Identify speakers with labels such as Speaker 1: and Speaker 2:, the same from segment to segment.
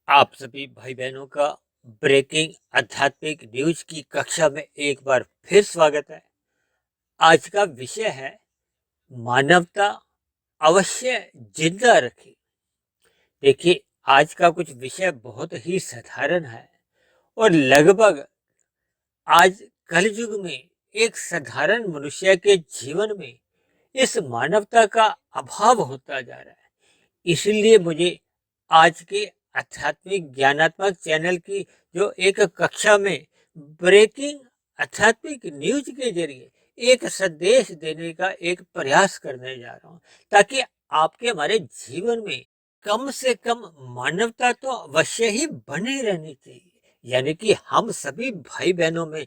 Speaker 1: आप सभी भाई बहनों का ब्रेकिंग आध्यात्मिक न्यूज की कक्षा में एक बार फिर स्वागत है। आज का विषय है मानवता अवश्य जिंदा रखी। देखिए, आज का कुछ विषय बहुत ही साधारण है और लगभग आज कलयुग में एक साधारण मनुष्य के जीवन में इस मानवता का अभाव होता जा रहा है। इसलिए मुझे आज के आध्यात्मिक ज्ञानात्मक चैनल की जो एक कक्षा में ब्रेकिंग आध्यात्मिक न्यूज के जरिए एक संदेश देने का एक प्रयास करने जा रहा हूँ, ताकि आपके हमारे जीवन में कम से कम मानवता तो अवश्य ही बनी रहनी चाहिए। यानी कि हम सभी भाई बहनों में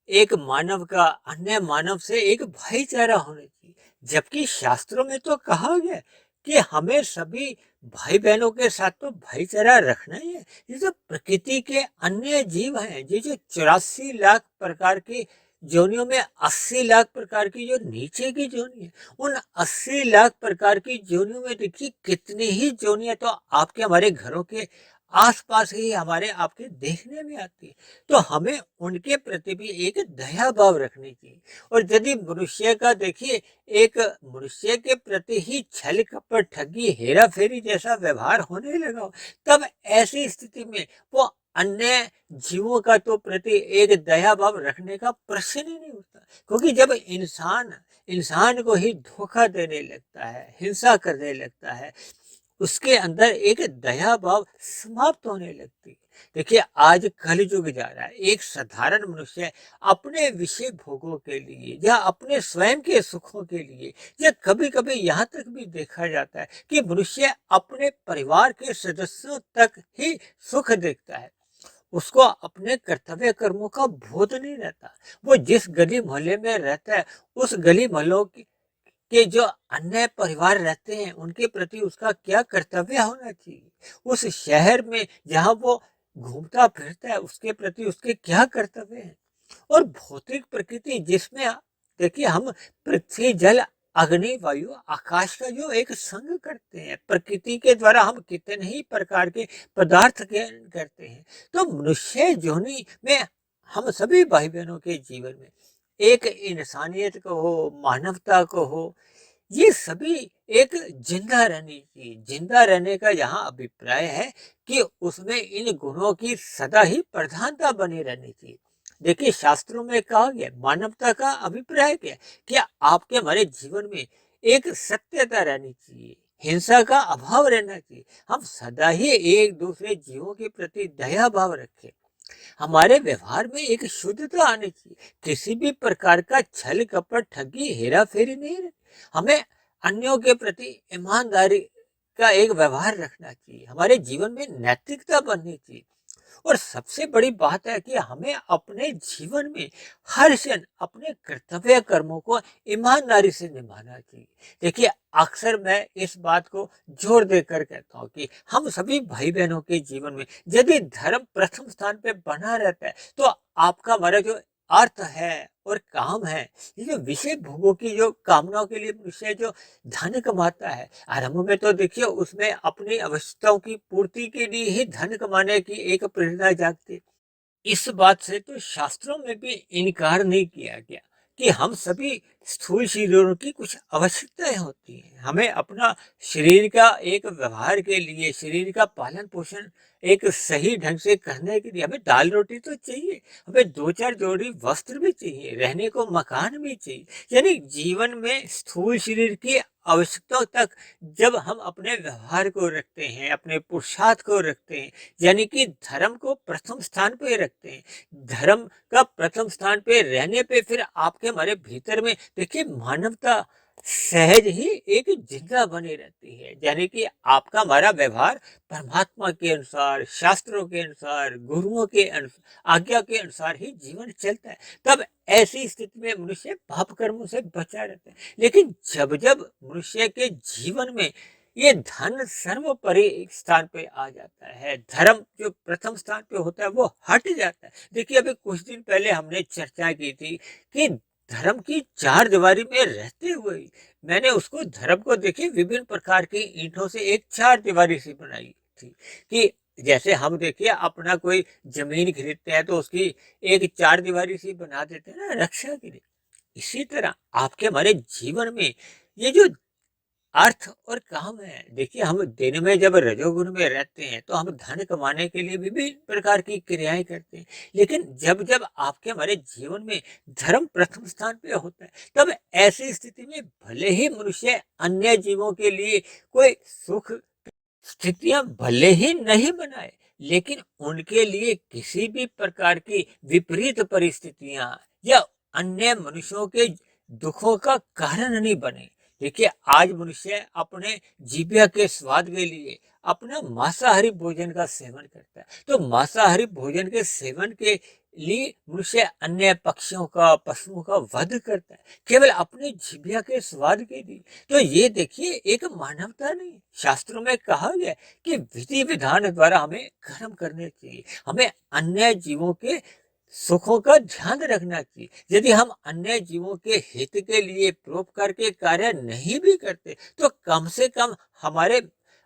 Speaker 1: एक मानव का अन्य मानव से एक भाईचारा होना चाहिए। जबकि शास्त्रों में तो कहा गया कि हमें सभी भाई बहनों के साथ तो भाईचारा रखना ही है। ये जो प्रकृति के अन्य जीव हैं, ये जो 84 लाख प्रकार की जोनियों में 80 लाख प्रकार की जो नीचे की जोनी है, उन 80 लाख प्रकार की जोनियों में देखिए कितनी ही जोनियां तो आपके हमारे घरों के आसपास ही हमारे आपके देखने में आती है। तो हमें उनके प्रति भी एक दया भाव रखनी चाहिए। और यदि मनुष्य का देखिए एक मनुष्य के प्रति ही छल कपट ठगी हेरा फेरी जैसा व्यवहार होने लगा हो, तब ऐसी स्थिति में वो अन्य जीवों का तो प्रति एक दया भाव रखने का प्रश्न ही नहीं उठता। क्योंकि जब इंसान इंसान को ही धोखा देने लगता है, हिंसा करने लगता है, उसके अंदर एक दया भाव समाप्त होने लगती है। देखिए, आज कलयुग जा रहा है। एक साधारण मनुष्य अपने विषय भोगों के लिए या अपने स्वयं के सुखों के लिए, या कभी कभी यहाँ तक भी देखा जाता है कि मनुष्य अपने परिवार के सदस्यों तक ही सुख देखता है। उसको अपने कर्तव्य कर्मों का बोध नहीं रहता। वो जिस गली मोहल्ले में रहता है, उस गली मोहल्लों के जो अन्य परिवार रहते हैं, उनके प्रति उसका क्या कर्तव्य होना चाहिए। उस शहर में जहाँ वो घूमता फिरता है, उसके प्रति उसके क्या कर्तव्य हैं। और भौतिक प्रकृति जिसमें देखिए हम पृथ्वी जल अग्नि वायु आकाश का जो एक संग करते हैं, प्रकृति के द्वारा हम कितने ही प्रकार के पदार्थ ग्रहण करते हैं। तो मनुष्य जोनि में हम सभी भाई बहनों के जीवन में एक इंसानियत को हो, मानवता को हो, ये सभी एक जिंदा रहने की जिंदा रहने का यहाँ अभिप्राय है कि उसमें इन गुणों की सदा ही प्रधानता बनी रहनी चाहिए। देखिए, शास्त्रों में कहा गया मानवता का अभिप्राय क्या है कि आपके हमारे जीवन में एक सत्यता रहनी चाहिए, हिंसा का अभाव रहना चाहिए। हम सदा ही एक दूसरे जीवों के प्रति दया भाव रखें। हमारे व्यवहार में एक शुद्धता आनी चाहिए। किसी भी प्रकार का छल कपट ठगी हेरा फेरी नहीं रहे। हमें अन्यों के प्रति ईमानदारी का एक व्यवहार रखना चाहिए। हमारे जीवन में नैतिकता बननी चाहिए। और सबसे बड़ी बात है कि हमें अपने जीवन में हर क्षण अपने कर्तव्य कर्मों को ईमानदारी से निभाना चाहिए। देखिए, अक्सर मैं इस बात को जोर देकर कहता हूँ कि हम सभी भाई बहनों के जीवन में यदि धर्म प्रथम स्थान पे बना रहता है, तो आपका हमारा जो अर्थ है और काम है, ये जो विषय भोगों की जो कामनाओं के लिए मनुष्य जो धन कमाता है, आरंभ में तो देखिए उसमें अपनी आवश्यकताओं की पूर्ति के लिए ही धन कमाने की एक प्रेरणा जागती है। इस बात से तो शास्त्रों में भी इनकार नहीं किया गया कि हम सभी स्थूल शरीरों की कुछ आवश्यकताएं होती हैं। हमें अपना शरीर का एक व्यवहार के लिए, शरीर का पालन पोषण एक सही ढंग से करने के लिए हमें दाल रोटी तो चाहिए, हमें दो चार जोड़ी वस्त्र भी चाहिए, रहने को मकान भी चाहिए। यानी जीवन में स्थूल शरीर की आवश्यकताओं तक जब हम अपने व्यवहार को रखते हैं, अपने पुरुषार्थ को रखते हैं, यानी कि धर्म को प्रथम स्थान पे रखते हैं, धर्म का प्रथम स्थान पे रहने पे फिर आपके हमारे भीतर में देखिए मानवता सहज ही एक जिंदा बनी रहती है। यानी कि आपका हमारा व्यवहार परमात्मा के अनुसार, शास्त्रों के अनुसार, गुरुओं के अनुसार, आज्ञा के अनुसार ही जीवन चलता है। तब ऐसी स्थिति में मनुष्य पाप कर्मों से बचा रहता है। लेकिन जब जब मनुष्य के जीवन में ये धन सर्वोपरि एक स्थान पे आ जाता है, धर्म जो प्रथम स्थान पे होता है वो हट जाता है। देखिए, अभी कुछ दिन पहले हमने चर्चा की थी कि धर्म की चार दीवारी में रहते हुए मैंने उसको धर्म को देखिए विभिन्न प्रकार की ईंटों से एक चार दीवारी सी बनाई थी कि जैसे हम देखिए अपना कोई जमीन खरीदते हैं तो उसकी एक चार दीवारी सी बना देते हैं ना रक्षा के लिए। इसी तरह आपके हमारे जीवन में ये जो अर्थ और काम है, देखिए हम दिन में जब रजोगुण में रहते हैं तो हम धन कमाने के लिए विभिन्न प्रकार की क्रियाएं करते हैं। लेकिन जब जब आपके हमारे जीवन में धर्म प्रथम स्थान पे होता है, तब ऐसी स्थिति में भले ही मनुष्य अन्य जीवों के लिए कोई सुख स्थितियां भले ही नहीं बनाए, लेकिन उनके लिए किसी भी प्रकार की विपरीत परिस्थितियां या अन्य मनुष्यों के दुखों का कारण नहीं बने। देखिए आज मनुष्य अपने जीविका के स्वाद के लिए अपना मांसाहारी भोजन का सेवन करता है, तो मांसाहारी भोजन के सेवन के लिए मनुष्य अन्य पक्षियों का पशुओं का वध करता है केवल अपने जीविका के स्वाद के लिए। तो ये देखिए एक मानवता नहीं, शास्त्रों में कहा गया है कि विधि विधान द्वारा हमें कर्म करने चाहिए, हमें अन्य जीवों के सुखों का ध्यान रखना चाहिए। यदि हम अन्य जीवों के हित के लिए परोपकार के कार्य नहीं भी करते तो कम से कम हमारे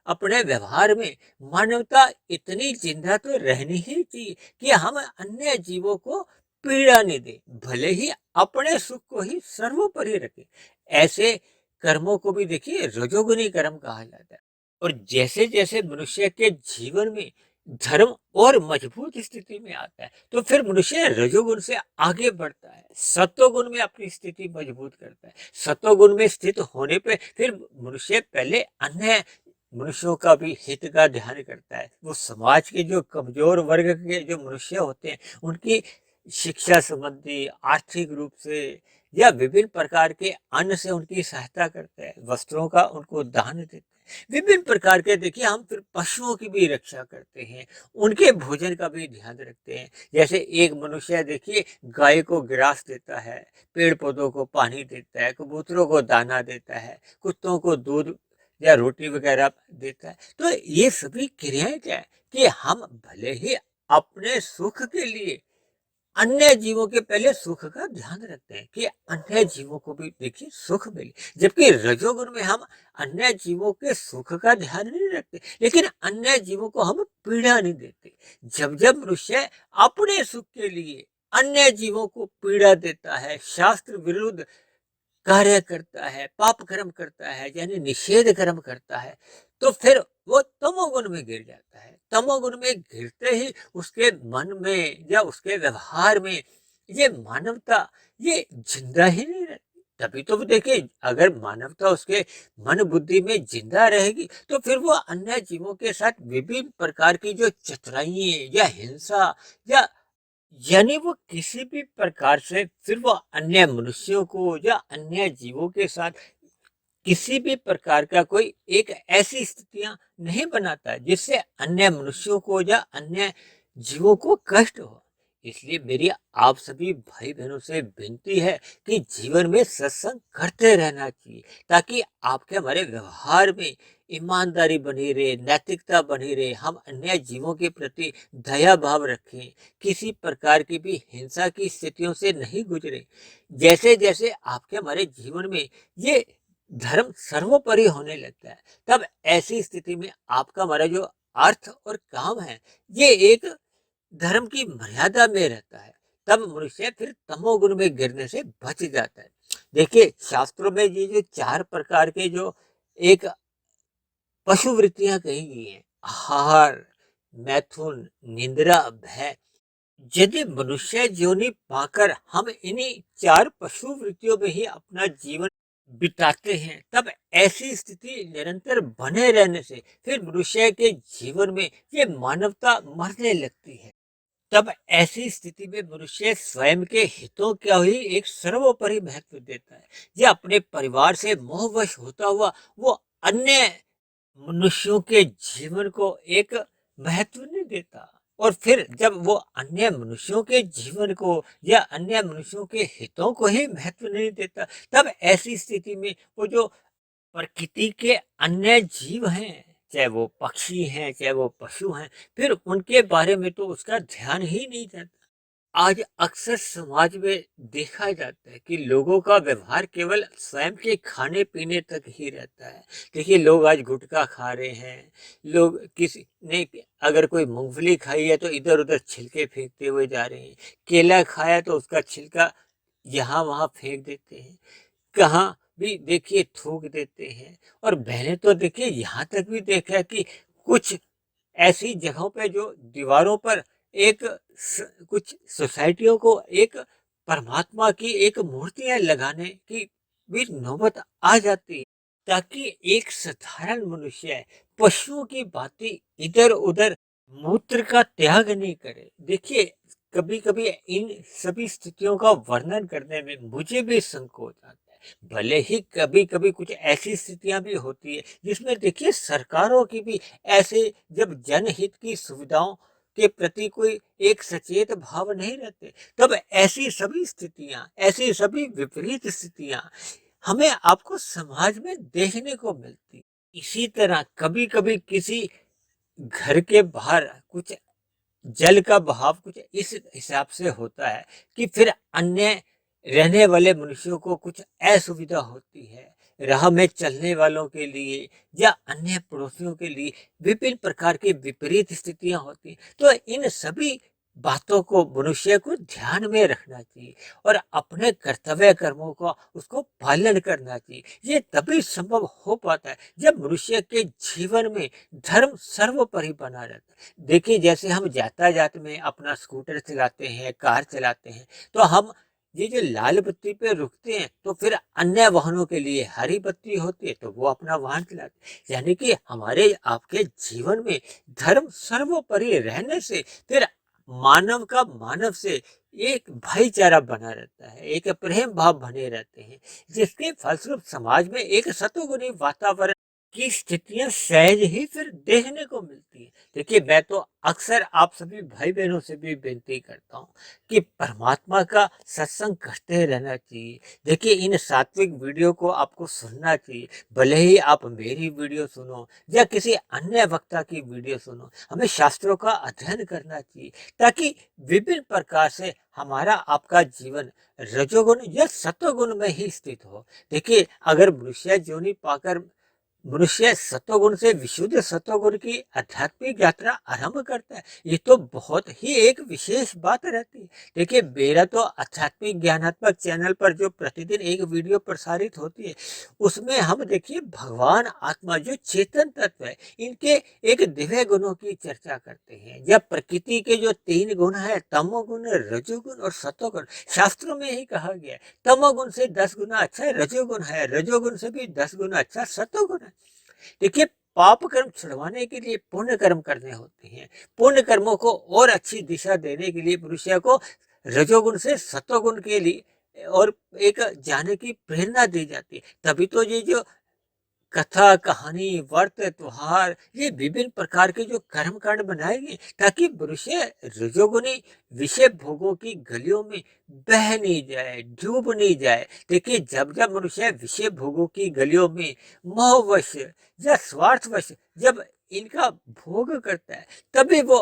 Speaker 1: अपने व्यवहार में मानवता इतनी जिंदा तो रहनी ही चाहिए कि हम अन्य जीवों को पीड़ा नहीं दे, भले ही अपने सुख को ही सर्वोपरि रखें। ऐसे कर्मों को भी देखिए रजोगुनी कर्म कहा जाता है। और जैसे जैसे मनुष्य के जीवन में धर्म और मजबूत स्थिति में आता है तो फिर मनुष्य रजोगुण से आगे बढ़ता है, सत्वगुण में अपनी स्थिति मजबूत करता है। सत्वगुण में स्थित होने पे फिर मनुष्य पहले अन्य मनुष्यों का भी हित का ध्यान करता है। वो समाज के जो कमजोर वर्ग के जो मनुष्य होते हैं उनकी शिक्षा संबंधी आर्थिक रूप से या विभिन्न प्रकार के अन्न से उनकी सहायता करते हैं, वस्त्रों का उनको दान देते हैं। विभिन्न प्रकार के देखिए हम फिर पशुओं की भी रक्षा करते हैं, उनके भोजन का भी ध्यान रखते हैं। जैसे एक मनुष्य देखिए गाय को ग्रास देता है, पेड़ पौधों को पानी देता है, कबूतरों को दाना देता है, कुत्तों को दूध या रोटी वगैरह देता है। तो ये सभी क्रियाएं क्या है कि हम भले ही अपने सुख के लिए अन्य जीवों के पहले सुख का ध्यान रखते हैं कि अन्य जीवों को भी देखिए सुख मिले, जबकि रजोगुण में हम अन्य जीवों के सुख का ध्यान नहीं रखते, लेकिन अन्य जीवों को हम पीड़ा नहीं देते। जब जब मनुष्य अपने सुख के लिए अन्य जीवों को पीड़ा देता है, शास्त्र विरुद्ध कार्य करता है, पाप कर्म करता है, यानी निषेध कर्म करता है, तो फिर वो तमोगुण में गिर जाता है। तमोगुण में गिरते ही उसके मन में या उसके व्यवहार में ये मानवता ये जिंदा ही नहीं रहती। तभी तो वो देखिए अगर मानवता उसके मन बुद्धि में जिंदा रहेगी तो फिर वो अन्य जीवों के साथ विभिन्न प्रकार की जो चतुराई या हिंसा या यानी वो किसी भी प्रकार से फिर वो अन्य मनुष्यों को या अन्य जीवों के साथ किसी भी प्रकार का कोई एक ऐसी स्थितियां नहीं बनाता जिससे अन्य मनुष्यों को या अन्य जीवों को कष्ट हो। इसलिए मेरी आप सभी भाई बहनों से विनती है कि जीवन में सत्संग करते रहना चाहिए ताकि आपके हमारे व्यवहार में ईमानदारी बनी रहे, नैतिकता बनी रहे, हम अन्य जीवों के प्रति दया भाव रखें, किसी प्रकार की भी हिंसा की स्थितियों से नहीं गुजरे। जैसे जैसे आपके हमारे जीवन में ये धर्म सर्वोपरि होने लगता है तब ऐसी स्थिति में आपका हमारा जो अर्थ और काम है ये एक धर्म की मर्यादा में रहता है, तब मनुष्य फिर तमोगुण में गिरने से बच जाता है। देखिए शास्त्रों में ये जो चार प्रकार के जो एक पशु वृत्तियां कही गई हैं, आहार, मैथुन, निंद्रा, भय, यदि मनुष्य योनि पाकर हम इन्हीं चार पशु वृत्तियों में ही अपना जीवन बिताते हैं तब ऐसी स्थिति निरंतर बने रहने से फिर मनुष्य के जीवन में ये मानवता मरने लगती है। तब ऐसी स्थिति में मनुष्य स्वयं के हितों का ही एक सर्वोपरि महत्व देता है, यह अपने परिवार से मोहवश होता हुआ वो अन्य मनुष्यों के जीवन को एक महत्व नहीं देता। और फिर जब वो अन्य मनुष्यों के जीवन को या अन्य मनुष्यों के हितों को ही महत्व नहीं देता तब ऐसी स्थिति में वो जो प्रकृति के अन्य जीव हैं, चाहे वो पक्षी हैं चाहे वो पशु हैं, फिर उनके बारे में तो उसका ध्यान ही नहीं जाता। आज अक्सर समाज में देखा जाता है कि लोगों का व्यवहार केवल स्वयं के खाने पीने तक ही रहता है। देखिए, लोग आज गुटखा खा रहे हैं, लोग किसी ने अगर कोई मूंगफली खाई है तो इधर उधर छिलके फेंकते हुए जा रहे हैं, केला खाया तो उसका छिलका यहाँ वहाँ फेंक देते हैं, कहाँ भी देखिए थूक देते हैं। और मैंने तो देखिए यहाँ तक भी देखा है कि कुछ ऐसी जगहों पे जो दीवारों पर एक कुछ सोसाइटियों को एक परमात्मा की एक मूर्तियां लगाने की भी नौबत आ जाती है, ताकि एक साधारण मनुष्य पशुओं की भांति इधर उधर मूत्र का त्याग नहीं करे। देखिए, कभी कभी इन सभी स्थितियों का वर्णन करने में मुझे भी संकोच आता है। भले ही कभी कभी कुछ ऐसी स्थितियां भी होती है जिसमें देखिए सरकारों की भी ऐसे, जब जनहित की सुविधाओं के प्रति कोई एक सचेत भाव नहीं रहते, तब ऐसी सभी स्थितियां, ऐसी सभी विपरीत स्थितियां हमें आपको समाज में देखने को मिलती। इसी तरह कभी कभी किसी घर के बाहर कुछ जल का बहाव कुछ इस हिसाब से होता है कि फिर अन्य रहने वाले मनुष्यों को कुछ असुविधा होती है। राह में चलने वालों के लिए या अन्य पड़ोसियों के लिए विभिन्न प्रकार की विपरीत स्थितियां होती हैं। तो इन सभी बातों को मनुष्य को ध्यान में रखना चाहिए और अपने कर्तव्य कर्मों का उसको पालन करना चाहिए। ये तभी संभव हो पाता है जब मनुष्य के जीवन में धर्म सर्वोपरि बना रहता है। देखिए, जैसे हम यातायात में अपना स्कूटर चलाते हैं, कार चलाते हैं, तो हम ये जो लाल बत्ती पे रुकते हैं तो फिर अन्य वाहनों के लिए हरी बत्ती होती है तो वो अपना वाहन चलाते हैं। यानी कि हमारे आपके जीवन में धर्म सर्वोपरि रहने से फिर मानव का मानव से एक भाईचारा बना रहता है, एक प्रेम भाव बने रहते हैं, जिसके फलस्वरूप समाज में एक सतोगुणी वातावरण की स्थितियां सहज ही फिर देखने को मिलती है। देखिए, मैं तो अक्सर आप सभी भाई बहनों से भी विनती करता हूँ कि परमात्मा का सत्संग करते रहना चाहिए। देखिए, इन सात्विक वीडियो को आपको सुनना चाहिए, भले ही आप मेरी वीडियो सुनो या किसी अन्य वक्ता की वीडियो सुनो, हमें शास्त्रों का अध्ययन करना चाहिए, ताकि विभिन्न प्रकार से हमारा आपका जीवन रजोगुण या सतोगुण में ही स्थित हो। देखिए, अगर मनुष्य योनि पाकर मनुष्य सत्वगुण से विशुद्ध सत्वगुण की आध्यात्मिक यात्रा आरंभ करता है, ये तो बहुत ही एक विशेष बात रहती है। देखिए, मेरा तो आध्यात्मिक ज्ञानात्मक चैनल पर जो प्रतिदिन एक वीडियो प्रसारित होती है, उसमें हम देखिए भगवान आत्मा जो चेतन तत्व है, इनके एक दिव्य गुणों की चर्चा करते हैं। जब प्रकृति के जो 3 गुण है, तमोगुण, रजोगुण और सत्वगुण, शास्त्रों में ही कहा गया है तमोगुण से 10 गुना अच्छा रजोगुण है, रजोगुण से भी 10 गुना अच्छा सत्वगुण है। देखिए, पाप कर्म छुड़वाने के लिए पुण्य कर्म करने होते हैं। पुण्य कर्मों को और अच्छी दिशा देने के लिए मनुष्य को रजोगुण से सत्वगुण के लिए और एक जाने की प्रेरणा दी जाती है। तभी तो ये जो कथा, कहानी, व्रत, त्योहार, ये विभिन्न प्रकार के जो कर्म कांड बनाए गए, ताकि मनुष्य रजोगुनी विषय भोगों की गलियों में बह नहीं जाए, डूब नहीं जाए। देखिए, जब जब मनुष्य विषय भोगों की गलियों में मोहवश या स्वार्थवश जब इनका भोग करता है, तभी वो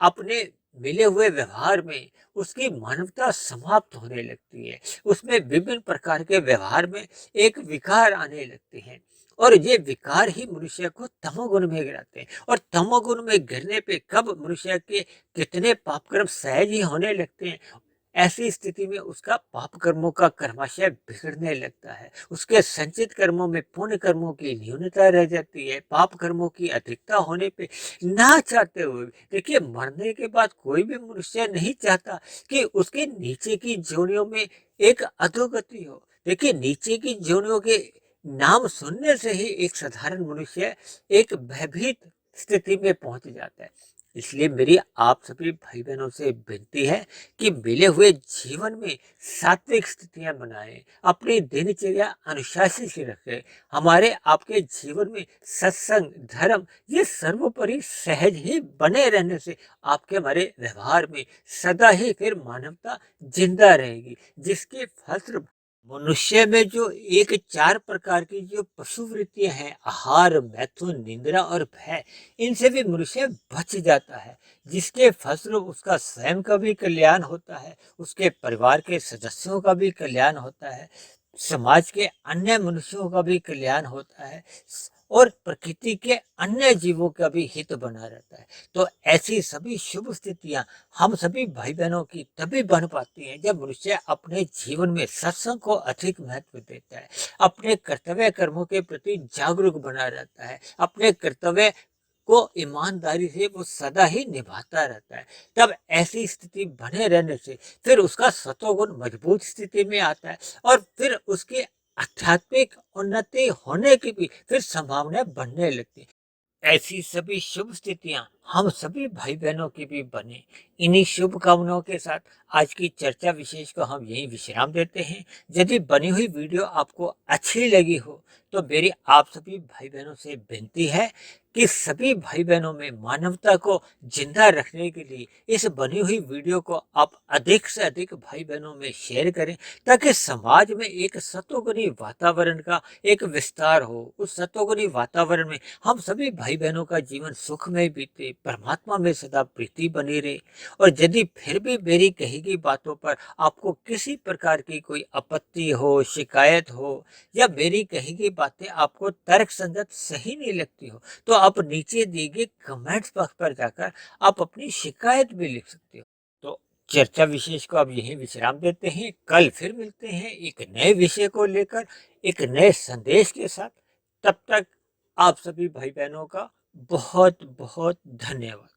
Speaker 1: अपने मिले हुए व्यवहार में उसकी मानवता समाप्त होने लगती है। उसमें विभिन्न प्रकार के व्यवहार में एक विकार आने लगते हैं और ये विकार ही मनुष्य को तमोगुण में गिराते हैं। और तमोगुण में गिरने पे कब मनुष्य के कितने पाप कर्म सहज ही होने लगते हैं, ऐसी स्थिति में उसका पाप कर्मों का कर्माशय बिगड़ने लगता है। उसके संचित कर्मों में पुण्य कर्मों की न्यूनता रह जाती है, पाप कर्मों की अधिकता होने पे ना चाहते हुए देखिए, मरने के बाद कोई भी मनुष्य नहीं चाहता कि उसके नीचे की जोनियों में एक अधोगति हो। देखिए, नीचे की जोनियों के नाम सुनने से ही एक साधारण मनुष्य एक भयभीत स्थिति में पहुंच जाता है। इसलिए मेरी आप सभी भाई बहनों से विनती है कि मिले हुए जीवन में सात्विक स्थितियां बनाएं, अपनी दिनचर्या अनुशासित से रखें। हमारे आपके जीवन में सत्संग, धर्म, ये सर्वोपरि सहज ही बने रहने से आपके हमारे व्यवहार में सदा ही फिर मानवता जिंदा रहेगी, जिसके फलस्वरूप मनुष्य में जो एक 4 प्रकार की जो पशु वृत्तियां हैं, आहार, मैथुन, निंद्रा और भय, इनसे भी मनुष्य बच जाता है, जिसके फलस्वरूप उसका स्वयं का भी कल्याण होता है, उसके परिवार के सदस्यों का भी कल्याण होता है, समाज के अन्य मनुष्यों का भी कल्याण होता है और प्रकृति के अन्य जीवों का भी हित बना रहता है। तो ऐसी सभी शुभ स्थितियां हम सभी भाई बहनों की तभी बन पाती हैं जब मनुष्य अपने जीवन में सत्संग को अधिक महत्व देता है, अपने कर्तव्य कर्मों के प्रति जागरूक बना रहता है, अपने कर्तव्य को ईमानदारी से वो सदा ही निभाता रहता है। तब ऐसी स्थिति बने रहने से फिर उसका सतोगुण मजबूत स्थिति में आता है और फिर उसकी आध्यात्मिक उन्नति होने की भी फिर संभावना बनने लगती है। ऐसी सभी शुभ स्थितियां हम सभी भाई बहनों की भी बने। इन्हीं शुभ कामनाओं के साथ आज की चर्चा विशेष को हम यहीं विश्राम देते हैं। यदि बनी हुई वीडियो आपको अच्छी लगी हो तो मेरी आप सभी भाई बहनों से विनती है कि सभी भाई बहनों में मानवता को जिंदा रखने के लिए इस बनी हुई वीडियो को आप अधिक से अधिक भाई बहनों में शेयर करें, ताकि समाज में एक सतोगुणी वातावरण का एक विस्तार हो। उस सतोगुणी वातावरण में हम सभी भाई बहनों का जीवन सुख में बीते, परमात्मा में सदा प्रीति बनी रहे। और यदि फिर भी मेरी कही गई बातों पर आपको किसी प्रकार की कोई आपत्ति हो, शिकायत हो, या मेरी कही गई बातें आपको तर्क संगत सही नहीं लगती हो, तो आप नीचे दिए गए कमेंट्स बॉक्स पर जाकर आप अपनी शिकायत भी लिख सकते हो। तो चर्चा विशेष को अब यहीं विश्राम देते हैं। कल फिर मिलते हैं एक नए विषय को लेकर, एक नए संदेश के साथ। तब तक आप सभी भाई बहनों का बहुत बहुत धन्यवाद।